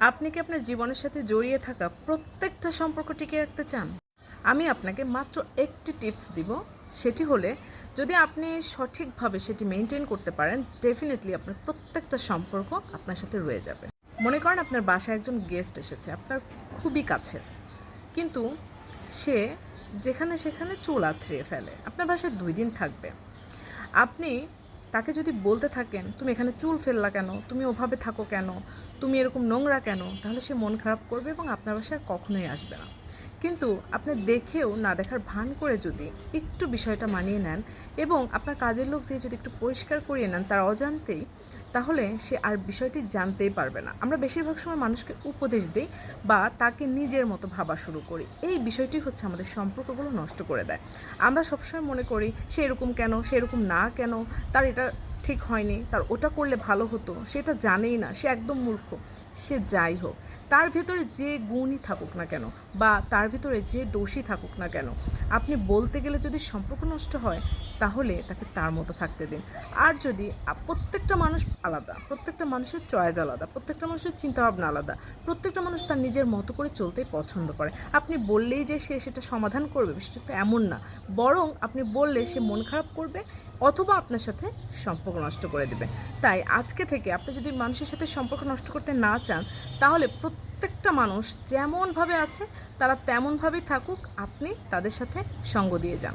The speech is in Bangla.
আপনি কি আপনার জীবনের সাথে জড়িয়ে থাকা প্রত্যেকটা সম্পর্ক টিকিয়ে রাখতে চান? আমি আপনাকে মাত্র একটি টিপস দিব। সেটি হলে যদি আপনি সঠিকভাবে সেটি মেইনটেইন করতে পারেন, ডেফিনিটলি আপনার প্রত্যেকটা সম্পর্ক আপনার সাথে রয়ে যাবে। মনে করেন আপনার বাসায় একজন গেস্ট এসেছে, আপনার খুবই কাছের। কিন্তু সে যেখানে সেখানে চুল আঁচড়িয়ে ফেলে। আপনার বাসায় ২ দিন থাকবে। আপনি তাকে যদি বলতে থাকেন, "তুমি এখানে চুল ফেললা কেন? তুমি ওভাবে থাকো কেন? তুমি এরকম নোংরা কেন?" তাহলে সে মন খারাপ করবে এবং আপনার বাসায় আর কখনোই আসবে না। কিন্তু আপনি দেখেও না দেখার ভান করে যদি একটু বিষয়টা মানিয়ে নেন এবং আপনার কাজের লোক দিয়ে যদি একটু পরিষ্কার করিয়ে নেন তার অজান্তেই, তাহলে সে আর বিষয়টি জানতেই পারবে না। আমরা বেশিরভাগ সময় মানুষকে উপদেশ দিই বা তাকে নিজের মতো ভাবা শুরু করি। এই বিষয়টি হচ্ছে আমাদের সম্পর্কগুলো নষ্ট করে দেয়। আমরা সবসময় মনে করি সে এরকম কেন, সে এরকম না কেন, তার এটা ঠিক হয়নি, তার ওটা করলে ভালো হতো, সেটা জানেই না, সে একদম মূর্খ। সে যাই হোক, তার ভেতরে যে গুণই থাকুক না কেন বা তার ভিতরে যে দোষই থাকুক না কেন, আপনি বলতে গেলে যদি সম্পর্ক নষ্ট হয়, তাহলে তাকে তার মতো থাকতে দিন। আর যদি প্রত্যেকটা মানুষ আলাদা, প্রত্যেকটা মানুষের চয়েস আলাদা, প্রত্যেকটা মানুষের চিন্তাভাবনা আলাদা, প্রত্যেকটা মানুষ তার নিজের মতো করে চলতেই পছন্দ করে। আপনি বললেই যে সে সেটা সমাধান করবে, সেটা তো এমন না। বরং আপনি বললে সে মন খারাপ করবে অথবা আপনার সাথে সম্পর্ক নষ্ট করে দেবে। তাই আজকে থেকে আপনি যদি মানুষের সাথে সম্পর্ক নষ্ট করতে না চান, তাহলে প্রত্যেকটা মানুষ যেমনভাবে আছে তারা তেমনভাবেই থাকুক, আপনি তাদের সাথে সঙ্গ দিয়ে যান।